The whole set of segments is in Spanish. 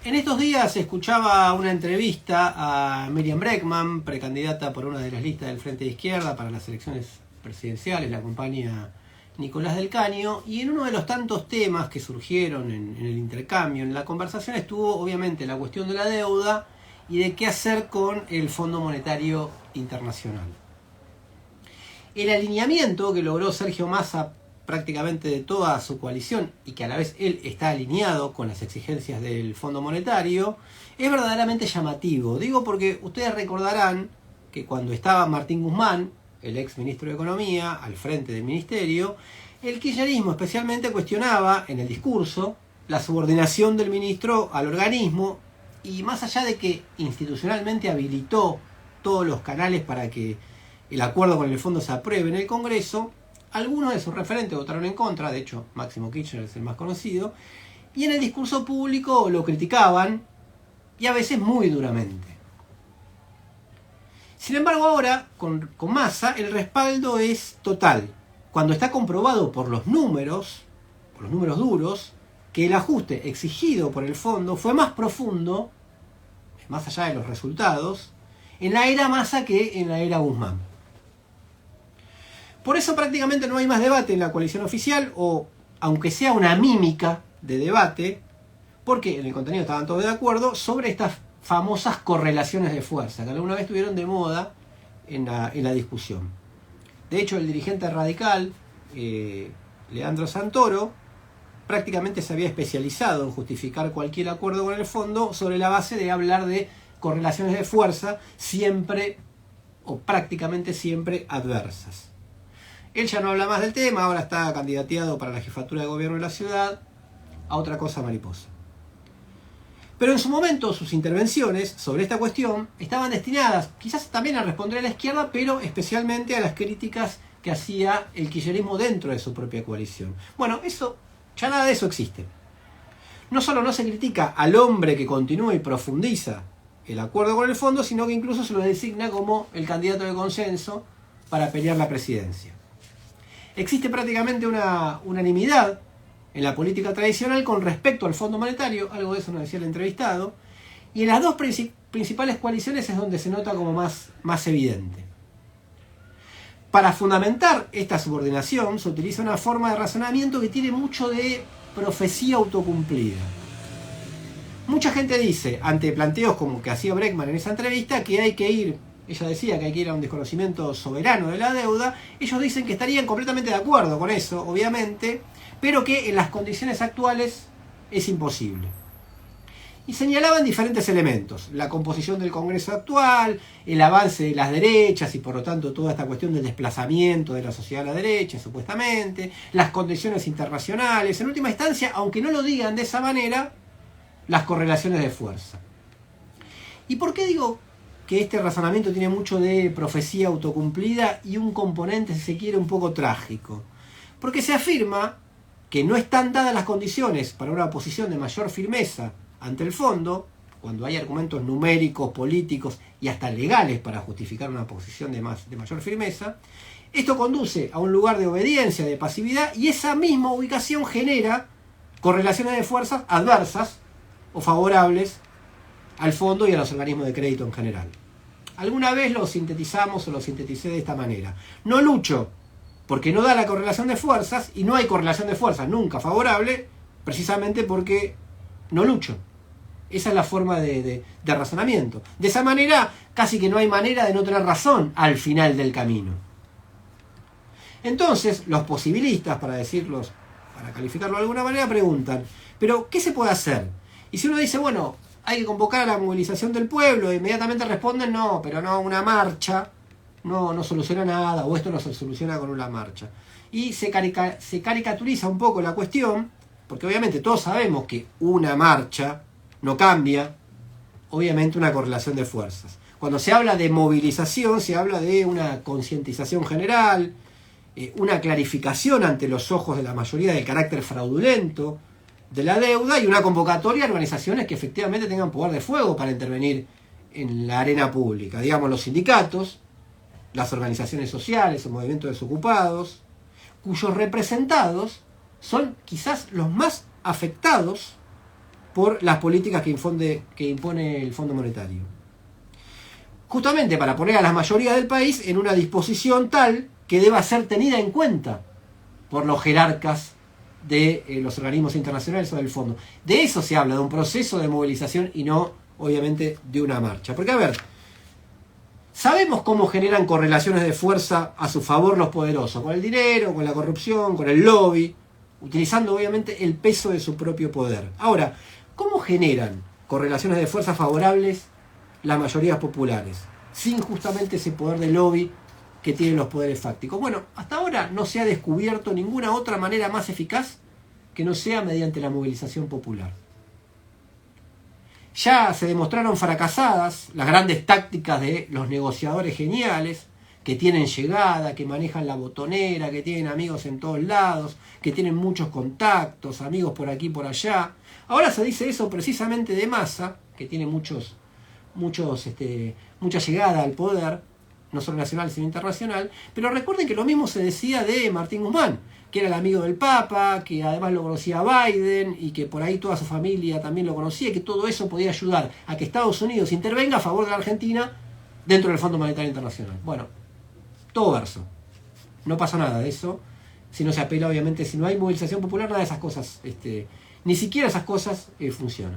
En estos días escuchaba una entrevista a Miriam Bregman, precandidata por una de las listas del Frente de Izquierda para las elecciones presidenciales, la acompaña Nicolás del Caño, y en uno de los tantos temas que surgieron en el intercambio, en la conversación, estuvo obviamente la cuestión de la deuda y de qué hacer con el Fondo Monetario Internacional. El alineamiento que logró Sergio Massa prácticamente de toda su coalición, y que a la vez él está alineado con las exigencias del Fondo Monetario, es verdaderamente llamativo. Digo porque ustedes recordarán que cuando estaba Martín Guzmán, el ex ministro de Economía, al frente del ministerio, el kirchnerismo especialmente cuestionaba en el discurso la subordinación del ministro al organismo, y más allá de que institucionalmente habilitó todos los canales para que el acuerdo con el fondo se apruebe en el Congreso, algunos de sus referentes votaron en contra, de hecho Máximo Kirchner es el más conocido, y en el discurso público lo criticaban, y a veces muy duramente. Sin embargo ahora, con Massa, el respaldo es total, cuando está comprobado por los números duros, que el ajuste exigido por el fondo fue más profundo, más allá de los resultados, en la era Massa que en la era Guzmán. Por eso prácticamente no hay más debate en la coalición oficial, o aunque sea una mímica de debate, porque en el contenido estaban todos de acuerdo, sobre estas famosas correlaciones de fuerza, que alguna vez estuvieron de moda en la discusión. De hecho, el dirigente radical, Leandro Santoro, prácticamente se había especializado en justificar cualquier acuerdo con el fondo sobre la base de hablar de correlaciones de fuerza siempre, o prácticamente siempre, adversas. Él ya no habla más del tema, ahora está candidateado para la jefatura de gobierno de la ciudad, a otra cosa mariposa. Pero en su momento sus intervenciones sobre esta cuestión estaban destinadas quizás también a responder a la izquierda, pero especialmente a las críticas que hacía el kirchnerismo dentro de su propia coalición. Bueno, ya nada de eso existe. No solo no se critica al hombre que continúa y profundiza el acuerdo con el fondo, sino que incluso se lo designa como el candidato de consenso para pelear la presidencia. Existe prácticamente una unanimidad en la política tradicional con respecto al Fondo Monetario, algo de eso nos decía el entrevistado, y en las dos principales coaliciones es donde se nota como más evidente. Para fundamentar esta subordinación se utiliza una forma de razonamiento que tiene mucho de profecía autocumplida. Mucha gente dice, ante planteos como que hacía Bregman en esa entrevista, que ella decía que hay que ir a un desconocimiento soberano de la deuda. Ellos dicen que estarían completamente de acuerdo con eso, obviamente, pero que en las condiciones actuales es imposible. Y señalaban diferentes elementos: la composición del Congreso actual, el avance de las derechas y por lo tanto toda esta cuestión del desplazamiento de la sociedad a la derecha, supuestamente, las condiciones internacionales, en última instancia, aunque no lo digan de esa manera, las correlaciones de fuerza. ¿Y por qué digo que este razonamiento tiene mucho de profecía autocumplida y un componente, si se quiere, un poco trágico? Porque se afirma que no están dadas las condiciones para una posición de mayor firmeza ante el fondo, cuando hay argumentos numéricos, políticos y hasta legales para justificar una posición de mayor firmeza. Esto conduce a un lugar de obediencia, de pasividad, y esa misma ubicación genera correlaciones de fuerzas adversas o favorables al fondo y a los organismos de crédito en general. Alguna vez lo sintetizamos o lo sinteticé de esta manera: no lucho porque no da la correlación de fuerzas, y no hay correlación de fuerzas nunca favorable, precisamente porque no lucho. Esa es la forma de razonamiento. De esa manera, casi que no hay manera de no tener razón al final del camino. Entonces, los posibilistas, para calificarlo de alguna manera, preguntan: ¿pero qué se puede hacer? Y si uno dice, bueno, hay que convocar a la movilización del pueblo, e inmediatamente responden, no, pero no, una marcha no soluciona nada, o esto no se soluciona con una marcha. Y se caricaturiza un poco la cuestión, porque obviamente todos sabemos que una marcha no cambia, obviamente, una correlación de fuerzas. Cuando se habla de movilización, se habla de una concientización general, una clarificación ante los ojos de la mayoría del carácter fraudulento de la deuda, y una convocatoria a organizaciones que efectivamente tengan poder de fuego para intervenir en la arena pública. Digamos, los sindicatos, las organizaciones sociales, el movimiento de desocupados, cuyos representados son quizás los más afectados por las políticas que impone el Fondo Monetario. Justamente para poner a la mayoría del país en una disposición tal que deba ser tenida en cuenta por los jerarcas de los organismos internacionales o del fondo. De eso se habla, de un proceso de movilización y no, obviamente, de una marcha. Porque, a ver, sabemos cómo generan correlaciones de fuerza a su favor los poderosos, con el dinero, con la corrupción, con el lobby, utilizando, obviamente, el peso de su propio poder. Ahora, ¿cómo generan correlaciones de fuerza favorables las mayorías populares, sin justamente ese poder de lobby que tienen los poderes fácticos? Bueno, hasta ahora no se ha descubierto ninguna otra manera más eficaz que no sea mediante la movilización popular. Ya se demostraron fracasadas las grandes tácticas de los negociadores geniales, que tienen llegada, que manejan la botonera, que tienen amigos en todos lados, que tienen muchos contactos, amigos por aquí y por allá. Ahora se dice eso precisamente de Massa, que tiene mucha llegada al poder, no solo nacional sino internacional, pero recuerden que lo mismo se decía de Martín Guzmán, que era el amigo del Papa, que además lo conocía Biden y que por ahí toda su familia también lo conocía, y que todo eso podía ayudar a que Estados Unidos intervenga a favor de la Argentina dentro del Fondo Monetario Internacional. Bueno, todo verso. No pasa nada de eso, si no se apela, obviamente, si no hay movilización popular, nada de esas cosas, ni siquiera esas cosas funcionan.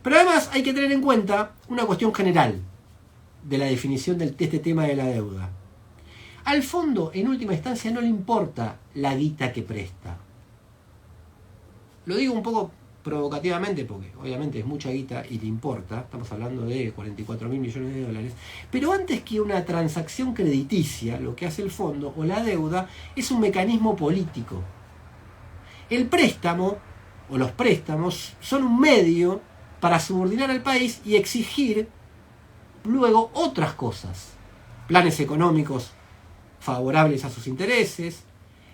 Pero además hay que tener en cuenta una cuestión general de la definición de este tema de la deuda. Al fondo, en última instancia, no le importa la guita que presta. Lo digo un poco provocativamente porque obviamente es mucha guita y le importa, estamos hablando de 44.000 millones de dólares, pero antes que una transacción crediticia, lo que hace el fondo o la deuda es un mecanismo político. El préstamo o los préstamos son un medio para subordinar al país y exigir luego otras cosas, planes económicos favorables a sus intereses,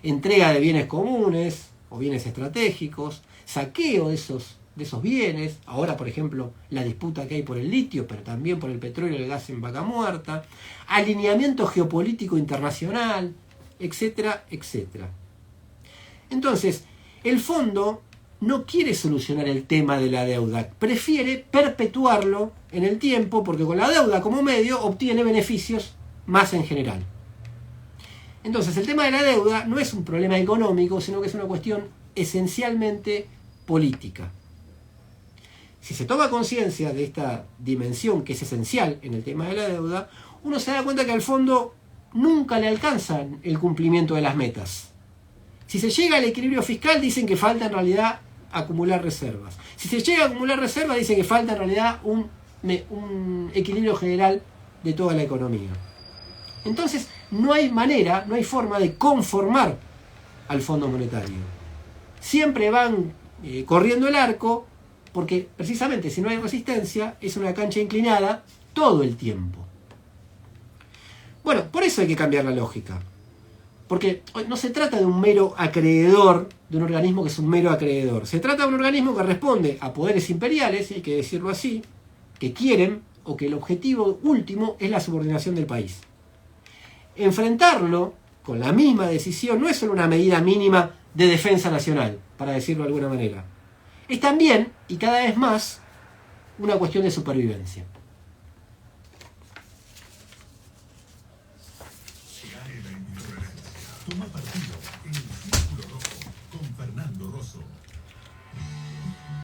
entrega de bienes comunes o bienes estratégicos, saqueo de esos bienes, ahora por ejemplo la disputa que hay por el litio, pero también por el petróleo y el gas en Vaca Muerta, alineamiento geopolítico internacional, etcétera, etcétera. Entonces, el fondo no quiere solucionar el tema de la deuda, prefiere perpetuarlo en el tiempo porque con la deuda como medio obtiene beneficios más en general. Entonces el tema de la deuda no es un problema económico, sino que es una cuestión esencialmente política. Si se toma conciencia de esta dimensión que es esencial en el tema de la deuda, uno se da cuenta que al fondo nunca le alcanzan el cumplimiento de las metas. Si se llega al equilibrio fiscal, dicen que falta en realidad acumular reservas. Si se llega a acumular reservas, dicen que falta en realidad un equilibrio general de toda la economía. Entonces, no hay manera, no hay forma de conformar al Fondo Monetario. Siempre van corriendo el arco, porque precisamente si no hay resistencia, es una cancha inclinada todo el tiempo. Bueno, por eso hay que cambiar la lógica. Porque no se trata de un mero acreedor, de un organismo que es un mero acreedor. Se trata de un organismo que responde a poderes imperiales, hay que decirlo así, que quieren o que el objetivo último es la subordinación del país. Enfrentarlo con la misma decisión no es solo una medida mínima de defensa nacional, para decirlo de alguna manera. Es también, y cada vez más, una cuestión de supervivencia.